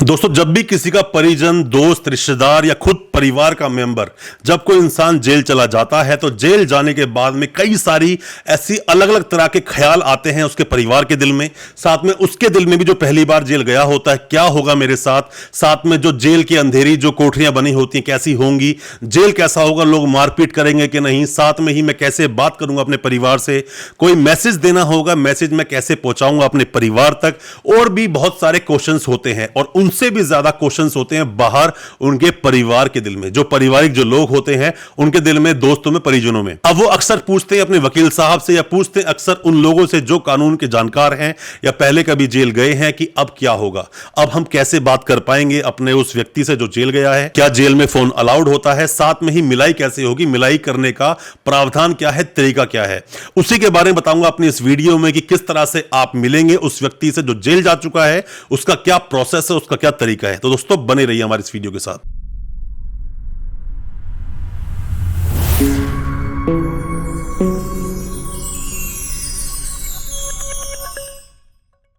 दोस्तों, जब भी किसी का परिजन, दोस्त, रिश्तेदार या खुद परिवार का मेंबर जब कोई इंसान जेल चला जाता है तो जेल जाने के बाद में कई सारी ऐसी अलग अलग तरह के ख्याल आते हैं उसके परिवार के दिल में, साथ में उसके दिल में भी जो पहली बार जेल गया होता है, क्या होगा मेरे साथ, साथ में जो जेल की अंधेरी जो कोठरियां बनी होती हैं कैसी होंगी, जेल कैसा होगा, लोग मारपीट करेंगे कि नहीं, साथ में ही मैं कैसे बात करूंगा अपने परिवार से, कोई मैसेज देना होगा, मैसेज मैं कैसे पहुंचाऊंगा अपने परिवार तक, और भी बहुत सारे क्वेश्चंस होते हैं। और उनसे भी ज्यादा क्वेश्चंस होते हैं बाहर उनके परिवार के दिल में, जो पारिवारिक जो लोग होते हैं उनके दिल में, दोस्तों में, परिजनों में। अब वो अक्सर पूछते हैं अपने वकील साहब से, या पूछते हैं अक्सर उन लोगों से जो कानून के जानकार हैं या पहले कभी जेल गए हैं कि अब क्या होगा, अब हम कैसे बात कर पाएंगे अपने उस व्यक्ति से जो जेल गया है, क्या जेल में फोन अलाउड होता है, साथ में ही मिलाई कैसे होगी, मिलाई करने का प्रावधान क्या है, तरीका क्या है, उसी के बारे में बताऊंगा अपनी इस वीडियो में कि किस तरह से आप मिलेंगे उस व्यक्ति से जो जेल जा चुका है, उसका क्या प्रोसेस है, उसका क्या तरीका है। तो दोस्तों बने रहिए हमारे इस वीडियो के साथ।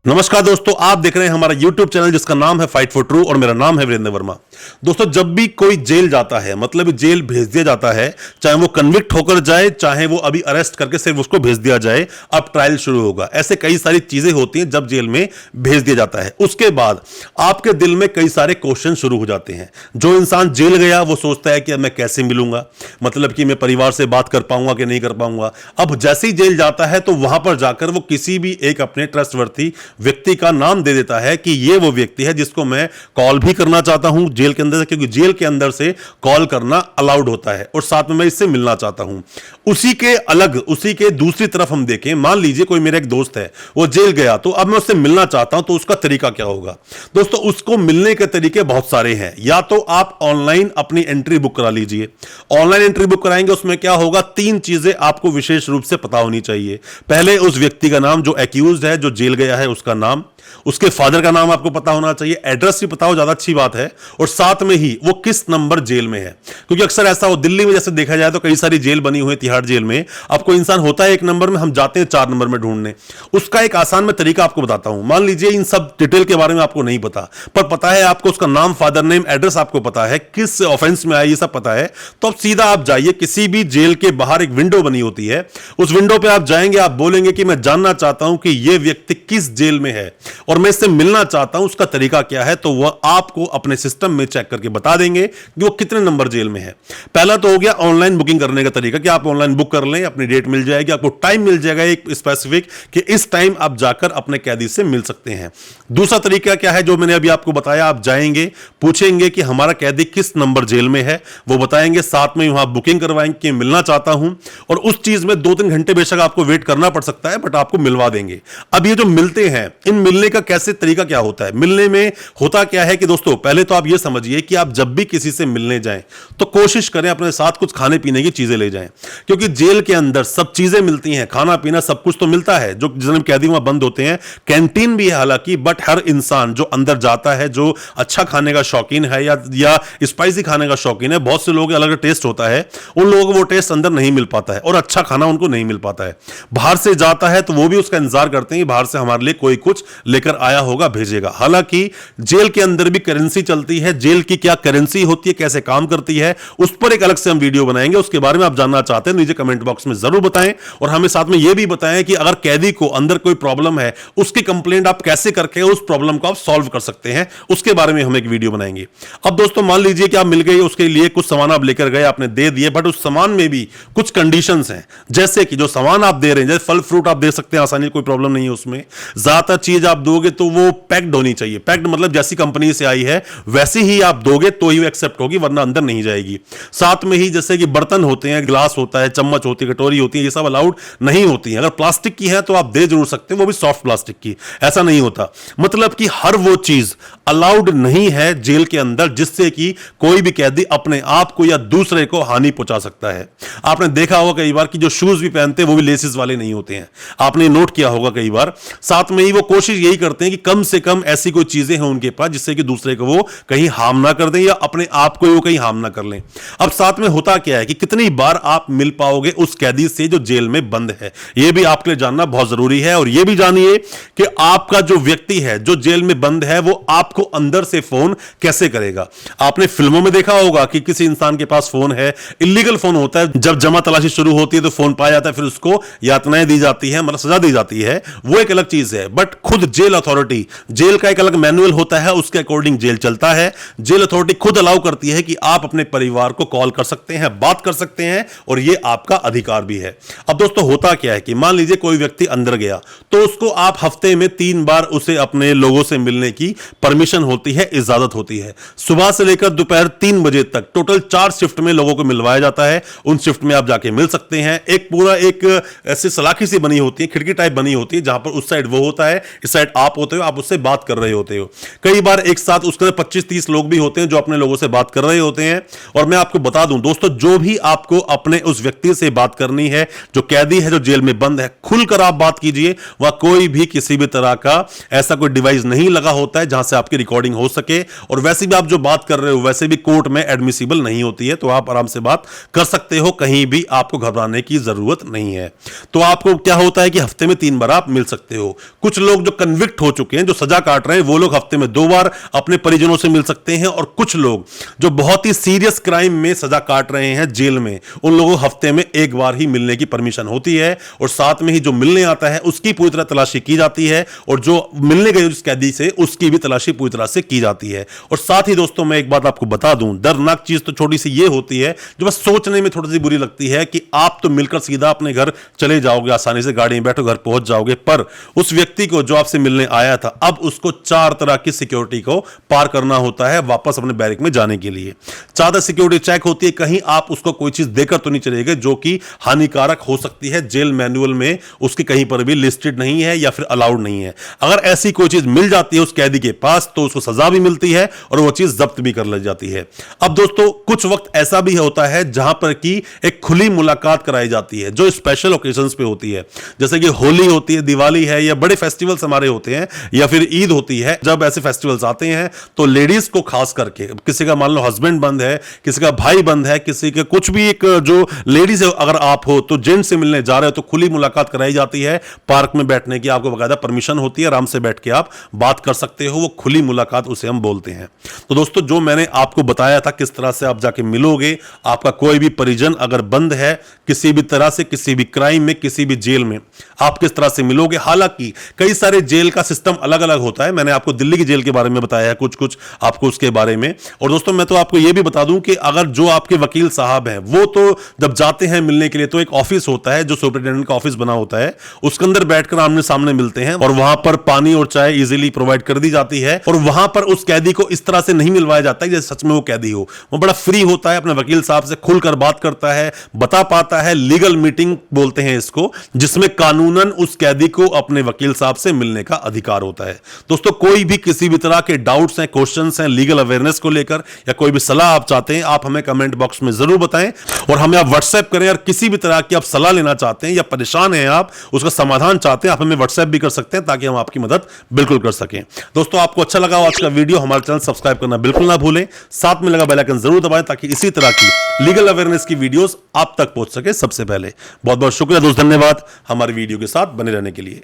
नमस्कार दोस्तों, आप देख रहे हैं हमारा YouTube चैनल जिसका नाम है फाइट फॉर ट्रू और मेरा नाम है वीरेंद्र वर्मा। दोस्तों, जब भी कोई जेल जाता है, मतलब जेल भेज दिया जाता है, चाहे वो कन्विक्ट होकर जाए, चाहे वो अभी अरेस्ट करके सिर्फ उसको भेज दिया जाए, अब ट्रायल शुरू होगा, ऐसे कई सारी चीजें होती हैं जब जेल में भेज दिया जाता है। उसके बाद आपके दिल में कई सारे क्वेश्चन शुरू हो जाते हैं। जो इंसान जेल गया वो सोचता है कि अब मैं कैसे मिलूंगा, मतलब कि मैं परिवार से बात कर पाऊंगा कि नहीं कर पाऊंगा। अब जैसे ही जेल जाता है तो वहां पर जाकर वो किसी भी एक अपने ट्रस्टवर्थी व्यक्ति का नाम दे देता है कि ये वो व्यक्ति है जिसको मैं कॉल भी करना चाहता हूं जेल के अंदर से, क्योंकि जेल के अंदर से कॉल करना अलाउड होता है, और साथ में मैं इससे मिलना चाहता हूं। उसी के दूसरी तरफ हम देखें, मान लीजिए कोई मेरा एक दोस्त है, वो जेल गया, तो अब मैं उससे मिलना चाहता हूं, तो उसका तरीका क्या होगा। दोस्तों, उसको मिलने के तरीके बहुत सारे हैं। या तो आप ऑनलाइन अपनी एंट्री बुक करा लीजिए। ऑनलाइन एंट्री बुक कराएंगे, उसमें क्या होगा, 3 चीजें आपको विशेष रूप से पता होनी चाहिए। पहले उस व्यक्ति का नाम, जो एक्यूज्ड है, जो जेल गया है, उसका नाम, उसके फादर का नाम आपको पता होना चाहिए, एड्रेस भी पता हो, ज्यादा अच्छी बात है, और साथ में ही वो किस नंबर जेल में है। क्योंकि अक्सर ऐसा हो, दिल्ली में जैसे देखा जाए तो कई सारी जेल बनी हुई है, तिहाड़ जेल में। अब कोई इंसान होता है 1 नंबर में, हम जाते हैं 4 नंबर में ढूंढने। उसका एक आसान में तरीका आपको बताता हूं। मान लीजिए इन सब डिटेल के बारे में आपको नहीं पता, पर पता है आपको उसका नाम, फादर नेम, एड्रेस आपको पता है, किस ऑफेंस में आया ये सब पता है, तो अब सीधा आप जाइए, किसी भी जेल के बाहर एक विंडो बनी होती है, उस विंडो पे आप जाएंगे, आप बोलेंगे कि मैं जानना चाहता हूं कि यह व्यक्ति किस जेल में है और मैं इससे मिलना चाहता हूं, उसका तरीका क्या है। तो वह आपको अपने सिस्टम में चेक करके बता देंगे कि वो कितने नंबर जेल में है। पहला तो हो गया ऑनलाइन बुकिंग करने का तरीका, कि आप ऑनलाइन बुक कर लें, अपनी डेट मिल जाएगी, आपको टाइम मिल जाएगा एक स्पेसिफिक, कि इस टाइम आप जाकर अपने कैदी से मिल सकते हैं। दूसरा तरीका क्या है, जो मैंने अभी आपको बताया, आप जाएंगे, पूछेंगे कि हमारा कैदी किस नंबर जेल में है, वो बताएंगे, साथ में वहां बुकिंग करवाएंगे कि मिलना चाहता हूं, और उस चीज में 2-3 घंटे बेशक आपको वेट करना पड़ सकता है, बट आपको मिलवा देंगे। अब ये जो मिलते हैं, इन मिलने का कैसे तरीका क्या होता है, मिलने में होता क्या है कि दोस्तों, पहले तो आप ये समझिए कि आप जब भी किसी से मिलने जाएं तो कोशिश करें अपने साथ कुछ खाने पीने की चीजें ले जाएं, क्योंकि जेल के अंदर सब चीजें मिलती हैं, खाना पीना सब कुछ तो मिलता है, जो जितने कैदी वहां बंद होते हैं, कैंटीन भी है हालांकि, बट हर इंसान जो अंदर जाता है, जो अच्छा खाने का शौकीन है या स्पाइसी खाने का शौकीन है, बहुत से लोग अलग टेस्ट होता है, उन लोगों को वो टेस्ट अंदर नहीं मिल पाता है और अच्छा खाना उनको नहीं मिल पाता है। बाहर से जाता है तो वो भी उसका इंतजार करते हैं, बाहर से हमारे लिए कोई कुछ लेकर आया होगा, भेजेगा। हालांकि जेल के अंदर भी करेंसी चलती है, जेल की क्या करेंसी होती है, कैसे काम करती है, उस पर एक अलग से हम वीडियो बनाएंगे। उसके बारे में आप जानना चाहते हैं, नीचे कमेंट बॉक्स में जरूर बताएं, और हमें साथ में यह भी बताएं कि अगर कैदी को अंदर कोई प्रॉब्लम है, उसकी कंप्लेंट आप कैसे करके उस प्रॉब्लम को आप सॉल्व कर सकते हैं, उसके बारे में हम एक वीडियो बनाएंगे। अब दोस्तों, मान लीजिए कि आप मिल गए, उसके लिए कुछ सामान आप लेकर गए, आपने दे दिए, बट उस सामान में भी कुछ कंडीशंस हैं, जैसे कि जो सामान आप दे रहे हैं, जैसे फल फ्रूट आप दे सकते हैं आसानी, कोई प्रॉब्लम नहीं है उसमें। ज्यादातर चीज आप दोगे तो वो पैक्ड होनी चाहिए, पैक्ड मतलब जैसी कंपनी से आई है वैसी ही आप दोगे तो ही वो एक्सेप्ट होगी, वरना अंदर नहीं जाएगी। साथ में ही जैसे कि बर्तन होते हैं, ग्लास होता है, चम्मच होती है, कटोरी होती है, ये सब अलाउड नहीं होती है। अगर प्लास्टिक की है तो आप दे जरूर सकते हैं, वो भी सॉफ्ट प्लास्टिक की, ऐसा नहीं होता। मतलब कि हर वो चीज अलाउड नहीं है जेल के अंदर जिससे कि कोई भी कैदी अपने आप को या दूसरे को हानि पहुंचा सकता है। आपने देखा होगा कई बार कि जो शूज भी पहनते हैं वो भी लेसिस वाले नहीं होते हैं, आपने नोट किया होगा कई बार। साथ में ही वो कोशिश यही करते हैं कि कम से कम ऐसी कोई चीजें हैं उनके पास जिससे कि दूसरे को वो कहीं हार्म ना कर दें या अपने आप को वो कहीं हार्म ना कर लें। अब साथ में होता क्या है कि कितनी बार आप मिल पाओगे उस कैदी से जो जेल में बंद है, यह भी आपके लिए जानना बहुत जरूरी है। और यह भी जानिए कि आपका जो व्यक्ति है जो जेल में बंद है वो आपको अंदर से फोन कैसे करेगा। आपने फिल्मों में देखा होगा कि किसी इंसान के पास फोन है, इलीगल फोन होता है, जब जमा तलाशी शुरू होती है तो फोन पाया जाता है, फिर उसको यातनाएं दी जाती है, मतलब सजा दी जाती है, वो एक अलग चीज है। बट खुद जेल अथॉरिटी, जेल का एक अलग मैनुअल होता है, उसके अकॉर्डिंग जेल चलता है। जेल अथॉरिटी खुद अलाउ करती है कि आप अपने परिवार को कॉल कर सकते हैं, बात कर सकते हैं, और यह आपका अधिकार भी है। अब दोस्तों होता क्या है कि मान लीजिए कोई व्यक्ति अंदर गया तो उसको आप हफ्ते में 3 बार उसे अपने लोगों से मिलने की परमिशन होती है, इजाजत होती है। सुबह से लेकर दोपहर 3 बजे तक टोटल 4 शिफ्ट में लोगों को मिलवाया जाता है। उन शिफ्ट में आप जाके मिल सकते हैं। एक पूरा एक ऐसी सलाखी सी बनी होती है, खिड़की टाइप बनी होती है, जहां पर उस साइड वो होता है, इस साइड आप होते हो, आप उससे बात कर रहे होते हो। कई बार एक साथ उसके 25-30 लोग भी होते हैं जो अपने लोगों से बात कर रहे होते हैं। और मैं आपको बता दूं दोस्तों, जो भी आपको अपने उस व्यक्ति से बात करनी है जो कैदी है, जो जेल में बंद है, खुलकर आप बात कीजिए। वह कोई भी किसी भी तरह का ऐसा कोई डिवाइस नहीं लगा होता है जहां से आपकी रिकॉर्डिंग हो सके। और वैसे भी आप जो बात कर रहे हो वैसे भी कोर्ट में एडमिसिबल नहीं होती है, तो आप आराम से बात कर सकते हो, कहीं भी आपको घबराने की जरूरत नहीं है। तो आपको क्या होता है कि हफ्ते में 3 बार आप मिल सकते हो। कुछ लोग जो कन्विक्ट हो चुके हैं, जो सजा काट रहे हैं, वो लोग हफ्ते में 2 बार अपने परिजनों से मिल सकते हैं। और कुछ लोग जो बहुत ही सीरियस क्राइम में सजा काट रहे हैं जेल में, उन लोगों को हफ्ते में 1 बार ही मिलने की परमिशन होती है। और साथ में ही जो मिलने आता है उसकी पूरी तरह तलाशी की जाती है, और जो मिलने गए उस कैदी से उसकी भी तलाशी पूरी तरह से की जाती है। और साथ ही दोस्तों मैं एक बात आपको बता दूं, दर्दनाक चीज तो छोटी सी ये होती है जो बस सोचने में थोड़ी सी बुरी लगती है कि आप तो मिलकर सीधा अपने घर चले जाओगे, आसानी से गाड़ी में बैठो घर पहुंच जाओगे, पर उस व्यक्ति को जो आपसे मिलने आया था, अब उसको 4 तरह की सिक्योरिटी को पार करना होता है वापस अपने बैरिक में जाने के लिए। ज्यादा सिक्योरिटी चेक होती है, कहीं आप उसको कोई चीज देकर तो नहीं चले गए जो कि हानिकारक हो सकती है, जेल मैनुअल में उसकी कहीं पर भी लिस्टेड नहीं है या फिर अलाउड नहीं है। अगर ऐसी कोई चीज मिल जाती है उस कैदी के पास तो उसको सजा भी मिलती है और वो चीज जब्त भी कर ली जाती है। अब दोस्तों कुछ वक्त ऐसा भी होता है जहां पर कि एक खुली मुलाकात कराई जाती है जो स्पेशल ओकेजन्स पे होती है, जैसे कि होली होती है, दिवाली है, या बड़े फेस्टिवल्स हमारे होते हैं, या फिर ईद होती है। जब ऐसे फेस्टिवल्स आते हैं तो लेडीज को खास करके, किसी का मान लो हस्बैंड बंद है, किसी का भाई बंद है, किसी के कुछ भी एक जो लेडीज है, अगर आप हो तो जेंट्स से मिलने जा रहे हो तो खुली मुलाकात कराई जाती है। पार्क में बैठने की आपको बाकायदा परमिशन होती है, आराम से बैठ के आप बात कर सकते हो, वो खुली मुलाकात उसे हम बोलते हैं। तो दोस्तों जो मैंने आपको बताया था किस तरह से आप जाके मिलोगे, आपका कोई भी परिजन अगर बंद है किसी भी तरह से, किसी भी क्राइम में, किसी भी जेल में, आप किस तरह से मिलोगे। हालांकि कई सारे जेल का सिस्टम अलग अलग होता है, मैंने आपको दिल्ली की जेल के बारे में बताया है, कुछ कुछ आपको उसके बारे में। और दोस्तों मैं तो आपको यह भी बता दूं कि अगर जो आपके वकील साहब हैं वो तो जब जाते हैं मिलने के लिए तो एक ऑफिस होता है जो सुपरिटेंडेंट का ऑफिस बना होता है, उसके अंदर बैठकर आमने सामने मिलते हैं, और वहां पर पानी और चाय इजीली प्रोवाइड कर दी जाती है। और वहां पर उस कैदी को इस तरह से नहीं मिलवाया जाता है जैसे सच में वो कैदी हो, वो बड़ा फ्री होता है, अपने वकील साहब से खुलकर बात करता है, बता पाता है। लीगल मीटिंग बोलते हैं इसको, जिसमें कानूनन उस कैदी को अपने वकील साहब से मिलने का अधिकार होता है। दोस्तों कोई भी किसी भी तरह के डाउट्स हैं, क्वेश्चंस हैं लीगल अवेयरनेस को लेकर, या कोई भी सलाह आप चाहते हैं, आप हमें कमेंट बॉक्स में जरूर बताएं, और हमें आप व्हाट्सएप करें। और किसी भी तरह की आप सलाह लेना चाहते हैं या परेशान हैं, आप उसका समाधान चाहते हैं, आप हमें व्हाट्सएप भी कर सकते हैं ताकि हम आपकी मदद बिल्कुल कर सकें। दोस्तों आपको अच्छा लगा आज का वीडियो, हमारे चैनल सब्सक्राइब करना बिल्कुल ना भूलें, साथ में लगा बेल आइकन जरूर दबाएं ताकि इसी तरह की लीगल अवेयरनेस की वीडियोस आप तक पहुंच सके सबसे पहले। बहुत बहुत शुक्रिया दोस्त, धन्यवाद हमारे वीडियो के साथ बने रहने के लिए।